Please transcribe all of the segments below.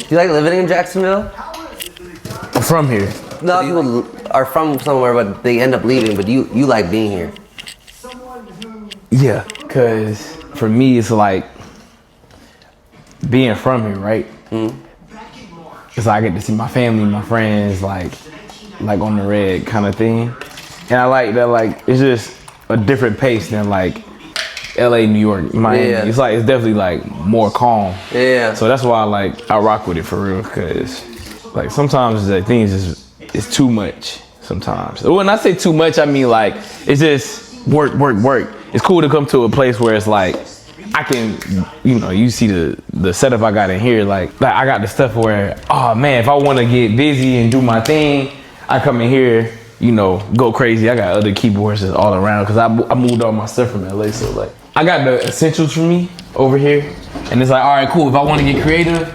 Do you like living in Jacksonville? I'm from here. A lot of people are from somewhere, but they end up leaving. But you like being here. Yeah, cause for me it's like being from here, right? Mm-hmm. Cause I get to see my family, my friends, like on the red kind of thing, and I like that. Like it's just a different pace than like LA, New York, Miami. Yeah. It's definitely like more calm. Yeah. So that's why I rock with it for real, cause like sometimes the things it's too much sometimes. When I say too much, I mean like it's just work. It's cool to come to a place where it's like I can, you see the setup I got in here. Like I got the stuff where, oh man, if I want to get busy and do my thing, I come in here. Go crazy. I got other keyboards just all around because I moved all my stuff from LA. So like, I got the essentials for me over here. And it's like, all right, cool. If I want to get creative,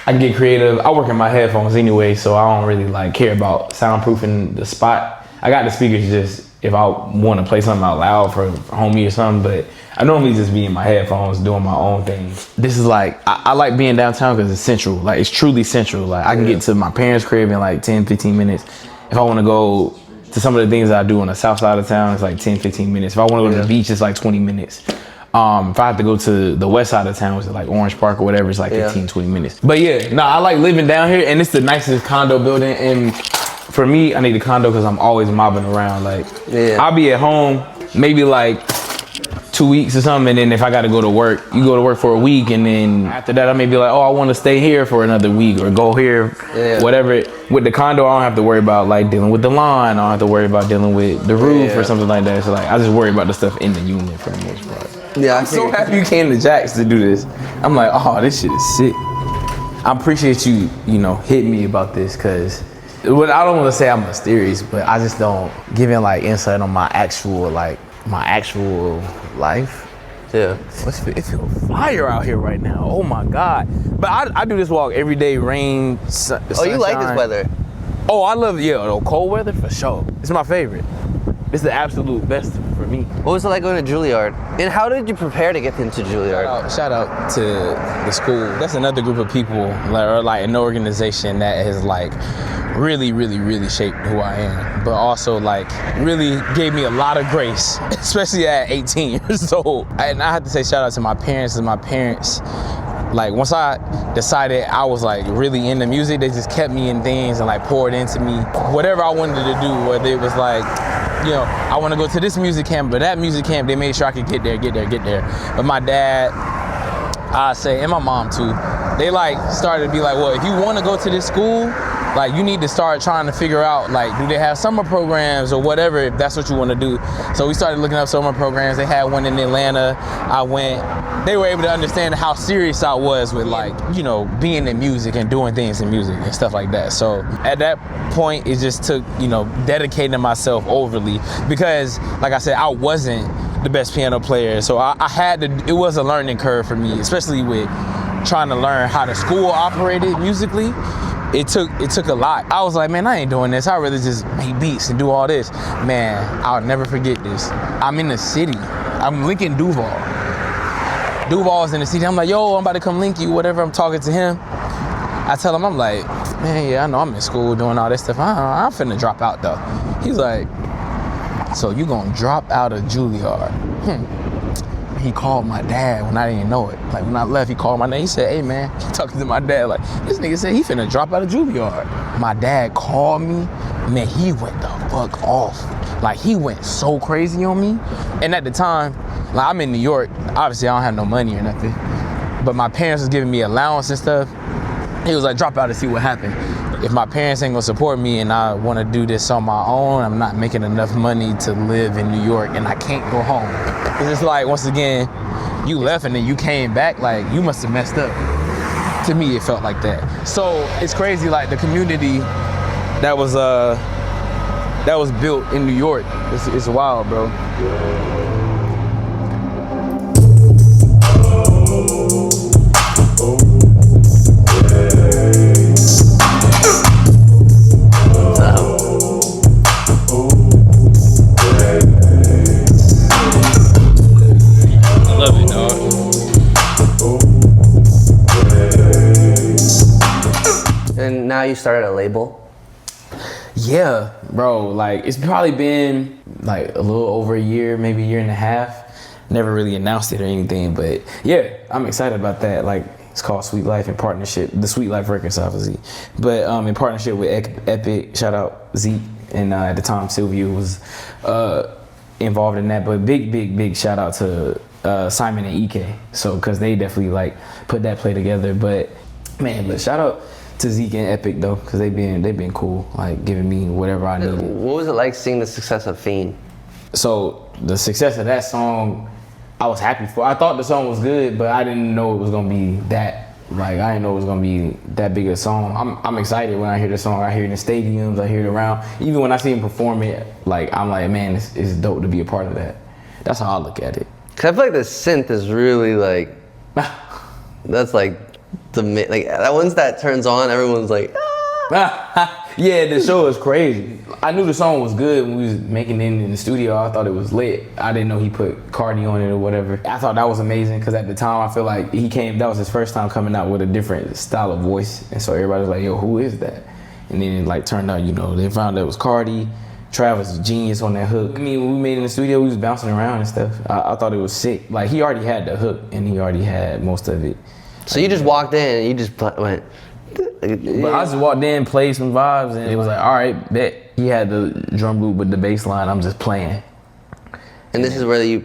I can get creative. I work in my headphones anyway, so I don't really like care about soundproofing the spot. I got the speakers just if I want to play something out loud for a homie or something, but I normally just be in my headphones doing my own thing. This is like, I like being downtown because it's central. Like it's truly central. Like I can get to my parents' crib in like 10, 15 minutes. If I want to go to some of the things I do on the south side of town, it's like 10, 15 minutes. If I want to go to the beach, it's like 20 minutes. If I have to go to the west side of town, which is like Orange Park or whatever, it's like 15, 20 minutes. But yeah, I like living down here, and it's the nicest condo building. And for me, I need a condo because I'm always mobbing around. Like, I'll be at home maybe like 2 weeks or something, and then if I got to go to work, you go to work for a week, and then after that I may be like, oh, I want to stay here for another week or go here, whatever. With the condo, I don't have to worry about like dealing with the lawn. I don't have to worry about dealing with the roof or something like that. So like, I just worry about the stuff in the unit for the most part. Yeah, I'm so happy you came to Jax to do this. I'm like, oh, this shit is sick. I appreciate you, hitting me about this, because I don't want to say I'm mysterious, but I just don't giving like insight on my actual life. Yeah. It feels fire out here right now. Oh my God. But I do this walk every day, rain, sunshine. You like this weather? Oh, I love cold weather for sure. It's my favorite. It's the absolute best for me. What was it like going to Juilliard? And how did you prepare to get into Juilliard? Shout out to the school. That's another group of people, or like an organization that has like really, really, really shaped who I am, but also like really gave me a lot of grace, especially at 18 years old. And I have to say shout out to my parents, like once I decided I was like really into music, they just kept me in things and like poured into me whatever I wanted to do, whether it was like, I want to go to this music camp or that music camp, they made sure I could get there. But my dad, I say, and my mom too, they like started to be like, well, if you want to go to this school, like you need to start trying to figure out like, do they have summer programs or whatever, if that's what you want to do. So we started looking up summer programs. They had one in Atlanta. I went. They were able to understand how serious I was with like, being in music and doing things in music and stuff like that. So at that point, it just took, dedicating myself overly, because like I said, I wasn't the best piano player. So I had to, it was a learning curve for me, especially with trying to learn how the school operated musically. It took a lot. I was like, man, I ain't doing this. I'd rather just make beats and do all this. Man, I'll never forget this. I'm in the city. I'm linking Duval. Duval's in the city. I'm like, yo, I'm about to come link you, whatever. I'm talking to him. I tell him, I'm like, man, yeah, I know I'm in school doing all this stuff. I'm finna drop out though. He's like, so you gonna drop out of Juilliard? He called my dad when I didn't know it. Like when I left, he called my name. He said, hey man, he talking to my dad like, this nigga said he finna drop out of Juilliard. my dad called me, man, he went the fuck off. Like, he went so crazy on me. And at the time, like, I'm in New York. Obviously, I don't have no money or nothing. But my parents was giving me allowance and stuff. He was like, drop out and see what happened. If my parents ain't gonna support me and I wanna do this on my own, I'm not making enough money to live in New York and I can't go home. It's just like, once again, you left and then you came back, like, you must have messed up. To me, it felt like that. So it's crazy, like, the community that was built in New York, it's wild, bro. Love it, dog. And now you started a label. Yeah, bro, like, it's probably been like a little over a year, maybe a year and a half. Never really announced it or anything, but yeah, I'm excited about that. Like, it's called Sweet Life in partnership, the Sweet Life Records, obviously. But in partnership with Epic, shout out Zeke, and at the time Sylvia was involved in that. But big shout out to Simon and EK, so, cause they definitely like put that play together. But man, but shout out to Zeke and Epic though, cause they've been cool, like giving me whatever I needed. What was it like seeing the success of Fiend? So the success of that song, I was happy for. I thought the song was good, but I didn't know it was gonna be that. Like, I didn't know it was gonna be that big a song. I'm excited when I hear the song. I hear it in stadiums, I hear it around. Even when I see him perform it, like, I'm like, man, it's dope to be a part of that. That's how I look at it. Cause I feel like the synth is really like, that's like once that turns on, everyone's like, Yeah, the show is crazy. I knew the song was good when we was making it in the studio. I thought it was lit. I didn't know he put Cardi on it or whatever. I thought that was amazing because at the time I feel like that was his first time coming out with a different style of voice. And so everybody was like, yo, who is that? And then it like turned out, they found out it was Cardi. Travis was genius on that hook. I mean, when we made it in the studio, we was bouncing around and stuff. I thought it was sick. Like, he already had the hook and he already had most of it. So you just walked in and you just went. But I just walked in, played some vibes, and it was like, all right, bet. He had the drum loop with the bass line. I'm just playing. And this is where I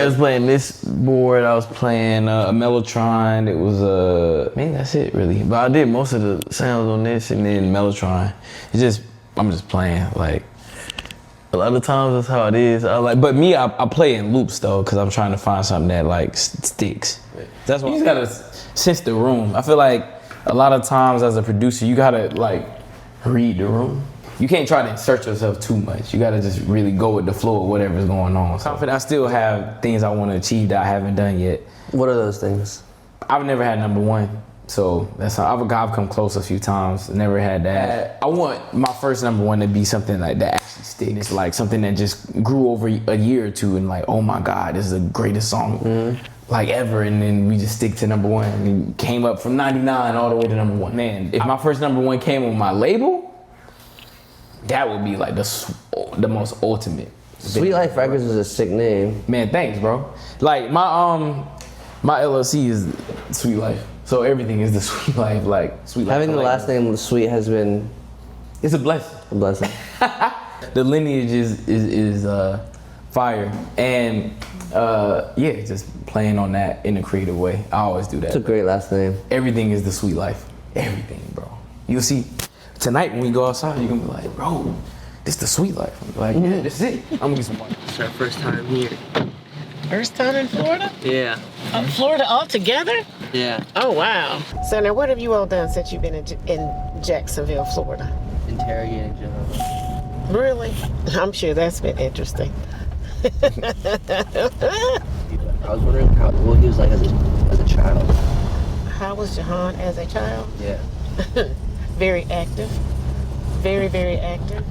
was playing this board. I was playing a Mellotron. It was maybe that's it really. But I did most of the sounds on this, and then Mellotron. I'm just playing. Like, a lot of times that's how it is. But me, I play in loops though, because I'm trying to find something that like sticks. That's why you just gotta sense the room. I feel like a lot of times as a producer, you gotta like read the room. You can't try to insert yourself too much. You gotta just really go with the flow of whatever's going on. So I still have things I want to achieve that I haven't done yet. What are those things? I've never had number one, so that's how I've come close a few times. Never had that. I want my first number one to be something like that actually sticks. It's like something that just grew over a year or two, and like, oh my God, this is the greatest song like ever. And then we just stick to number one. And it came up from 99 all the way to number one. Man, if my first number one came on my label, that would be like the most ultimate. Sweet Life Records is a sick name. Man, thanks, bro. Like my LLC is Sweet Life, so everything is the Sweet Life. Like Sweet Life. Having the last name Sweet has been. It's a blessing. A blessing. The lineage is fire, and just playing on that in a creative way. I always do that. It's a great last name. Everything is the Sweet Life. Everything, bro. You'll see. Tonight when we go outside, you're gonna be like, bro, this the Sweet Life. I'm like, yeah, this is it. I'm gonna get some water. It's our first time here. First time in Florida? Yeah. Florida all together? Yeah. Oh, wow. So now what have you all done since you've been in Jacksonville, Florida? Interrogating Jahaan. Really? I'm sure that's been interesting. I was wondering what he was like as a child. How was Jahaan as a child? Yeah. Very active. Very, very active.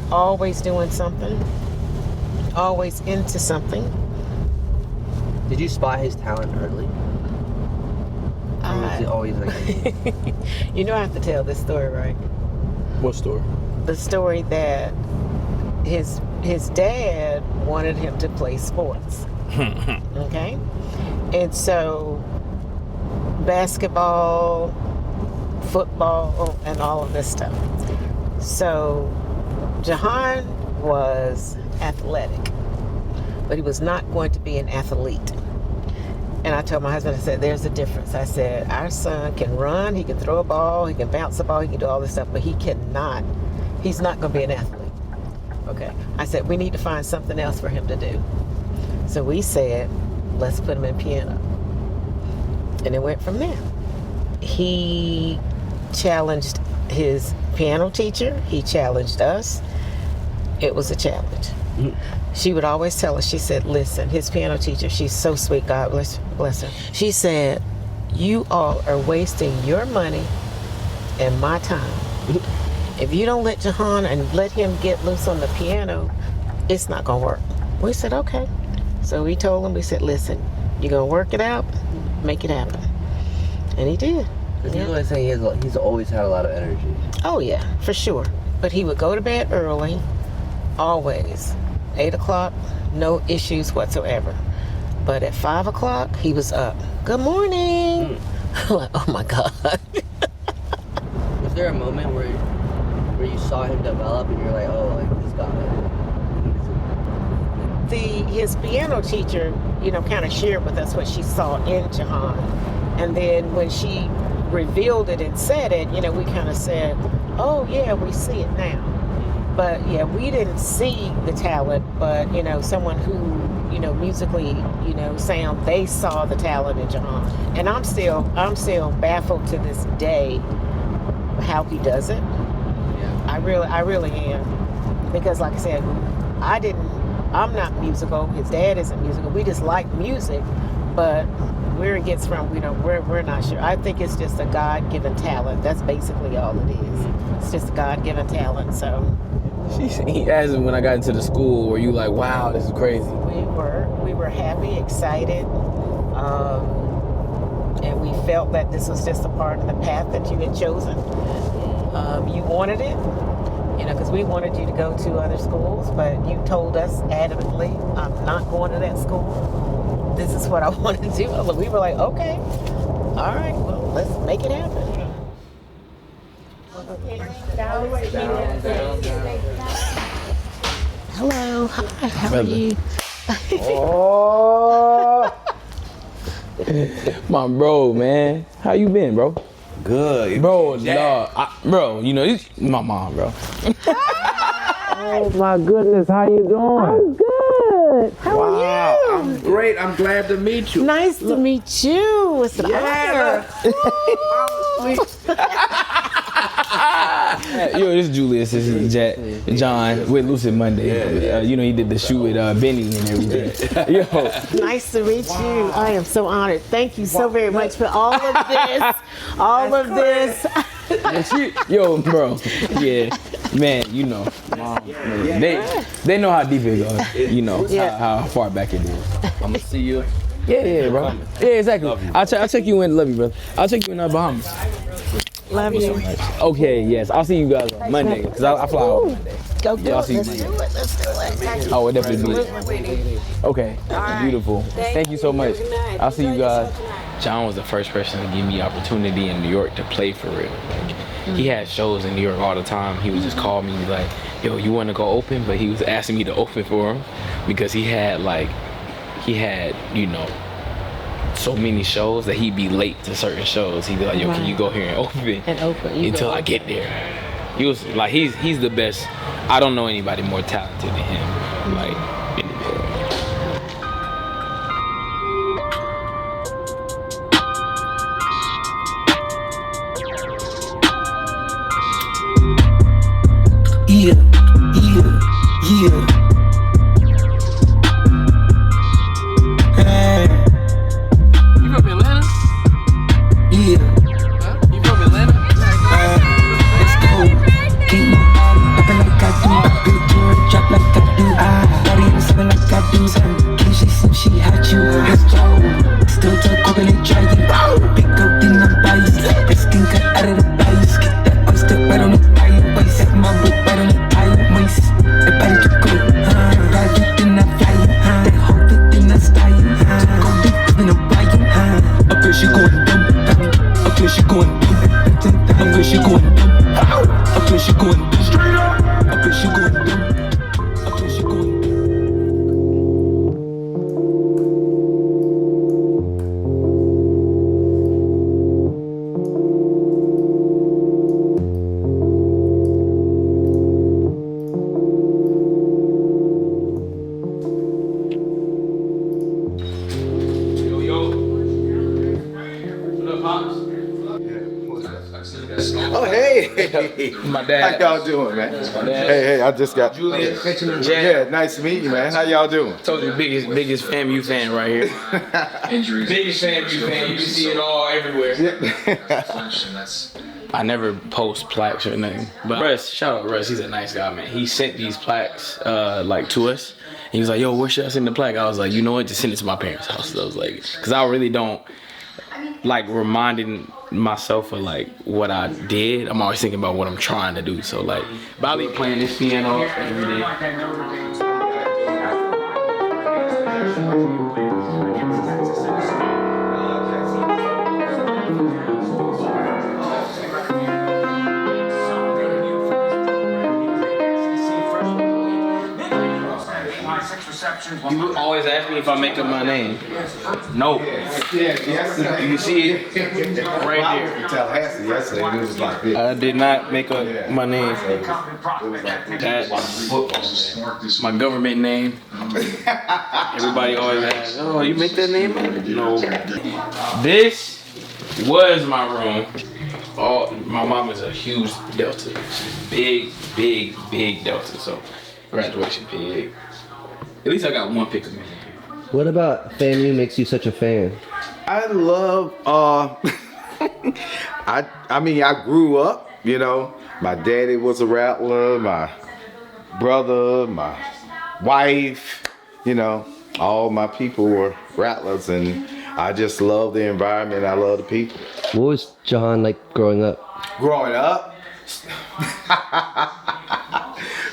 Always doing something. Always into something. Did you spot his talent early? Or was it always like... You know I have to tell this story, right? What story? The story that his dad wanted him to play sports. Okay? And so basketball, football, and all of this stuff. So Jahaan was athletic, but he was not going to be an athlete. And I told my husband, I said, there's a difference. I said, our son can run, he can throw a ball, he can bounce a ball, he can do all this stuff, but he's not going to be an athlete. Okay. I said, we need to find something else for him to do. So we said, let's put him in piano. And it went from there. He challenged his piano teacher. He challenged us. It was a challenge. She would always tell us, she said, listen, his piano teacher, she's so sweet, God bless her. She said, you all are wasting your money and my time. If you don't let Jahaan and let him get loose on the piano, it's not gonna work. We said, okay. So we told him, we said, listen, you're gonna work it out, make it happen. And he did. Because he's always saying he's always had a lot of energy. Oh yeah, for sure. But he would go to bed early, always. 8 o'clock, no issues whatsoever. But at 5 o'clock, he was up. Good morning. Like, oh my God. Was there a moment where you saw him develop and you're like, oh, like he's got it? His piano teacher, kind of shared with us what she saw in Jahaan. And then when she revealed it and said it, we kind of said, oh yeah, we see it now. But yeah, we didn't see the talent, but someone who, musically, sound, they saw the talent in Jahaan. And I'm still baffled to this day how he does it. Yeah. I really am. Because like I said, I'm not musical, his dad isn't musical. We just like music, but where it gets from, we're not sure. I think it's just a God-given talent. That's basically all it is. It's just a God-given talent, so. He asked me when I got into the school, were you like, wow, this is crazy? We were happy, excited, and we felt that this was just a part of the path that you had chosen. You wanted it, because we wanted you to go to other schools, but you told us adamantly, I'm not going to that school. This is what I want to do. We were like, okay, all right, well, let's make it happen. Hello, hi, how are you? Oh, my bro, man. How you been, bro? Good. Bro, dog. Bro, it's my mom, bro. Oh my goodness, how you doing? I'm good. How are you? I'm great. I'm glad to meet you. Nice to meet you. It's an honor. Yo, this is Julius. This is Jahaan with Lucid Monday. He did the shoot with Benny and everything. Yo, nice to meet you. I am so honored. Thank you so very much for all of this. All of this. Yo, bro. Yeah, man. They know how deep it goes. How far back it is. I'm gonna see you. Yeah, bro. Yeah, exactly. I'll check you in. Love you, brother. I'll check you in Bahamas. Love you. Okay, yes. I'll see you guys on Monday because I fly out Monday. Go do I'll it. see you Let's Monday. do it. Oh, we'll definitely do it. Okay, beautiful. Thank you so much. I'll see you guys. John was the first person to give me opportunity in New York to play for real. He had shows in New York all the time. He would just call me like, yo, you want to go open? But he was asking me to open for him because he had so many shows that he'd be late to certain shows. He'd be like, yo, can you go here and open? Until I get there. He was like, he's the best. I don't know anybody more talented than him. Like, in the world. Yeah. You from Atlanta? Yeah. Huh? You from Atlanta? Let's go. King. Up like I do. Good George. Drop like I do. Body My dad. How y'all doing, man? Hey, I just got Julius. Yeah, nice to meet you, man. How y'all doing? Told you, biggest FAMU fan right here. Biggest FAMU fan. You can see it all everywhere. I never post plaques or nothing. But Russ, shout out Russ. He's a nice guy, man. He sent these plaques like to us. And he was like, yo, where should I send the plaque? I was like, you know what? Just send it to my parents' house. So I was like, because I really don't like reminding myself of like what I did. I'm always thinking about what I'm trying to do. So like, Bali playing this piano every day. You always ask me if I make up my name. No. You see it right here. Tallahassee yesterday, it was like this. I did not make up my name. That's my government name. Everybody always asks, oh, you make that name up? No. This was my room. Oh, my mom is a huge Delta. Big Delta. So graduation pig. At least I got one pick of me. What about FAMU makes you such a fan? I love, I mean, I grew up, you know, my daddy was a rattler, my brother, my wife, you know, all my people were rattlers, and I just love the environment, I love the people. What was Jahaan like growing up? Growing up?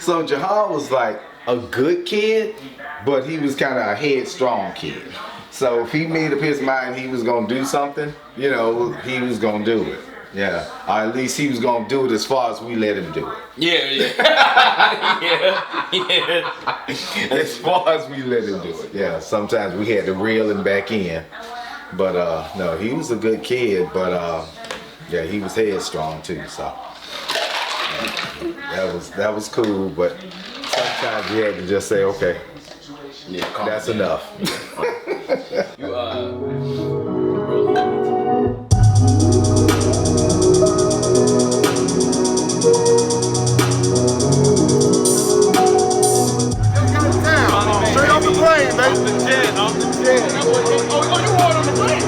So Jahaan was like a good kid, but he was kind of a headstrong kid. So if he made up his mind he was gonna do something, you know, he was gonna do it. Yeah, or at least he was gonna do it as far as we let him do it. Yeah. As far as we let him do it. Yeah, sometimes we had to reel him back in. But no, he was a good kid, but yeah, he was headstrong too, so that was cool, but sometimes you had to just say, okay, that's enough. Straight off the plane, baby. Off the jet. Oh, you wore it on the plane?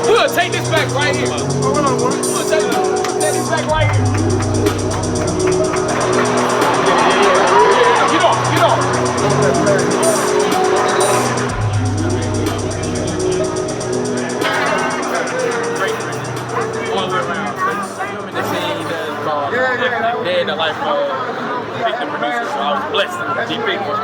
We'll take this back right here. We'll take this back right here. Get off. They had the life pick the producer, so I was blessed. He picked one.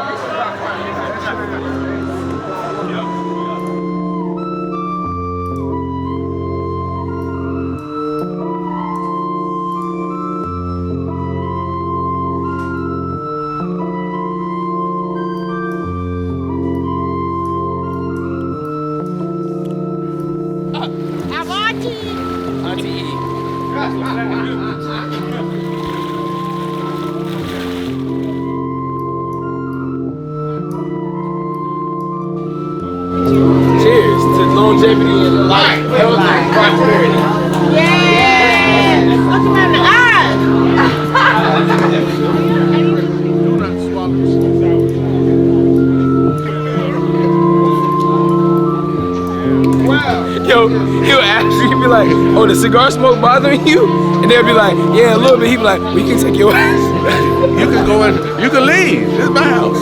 Cheers to longevity and life, health, and prosperity. Yeah! Look him in the eyes! Yo, he'll ask you, he'll be like, oh, the cigar smoke bothering you? And they'll be like, yeah, a little bit. He'll be like, we can take your ass. You can go in, you can leave. This is my house.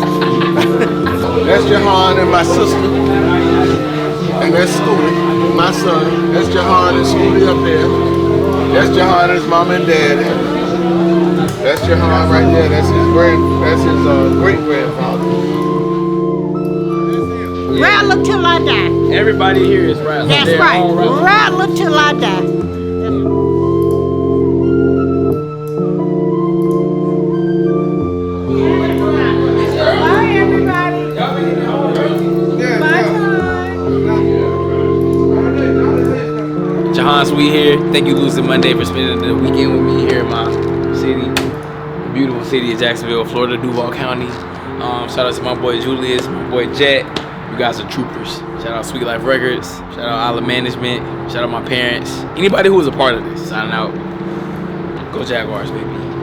That's Jahaan and my sister. And that's Scooty, my son. That's Jahaan and Scooty up there. That's Jahaan and his mama and daddy. That's Jahaan right there. That's his great grandfather. Rattler till I die. Everybody here is rattler. That's They're right. all rattler. Rattler till I die. Bye, everybody. Bye, Jahaan Sweet here. Thank you, Lucid Monday, for spending the weekend with me here in my city, the beautiful city of Jacksonville, Florida, Duval County. Shout out to my boy Julius, my boy Jet. You guys are troopers. Shout out Sweet Life Records. Shout out Island Management. Shout out my parents. Anybody who was a part of this. Signing out. Go Jaguars, baby.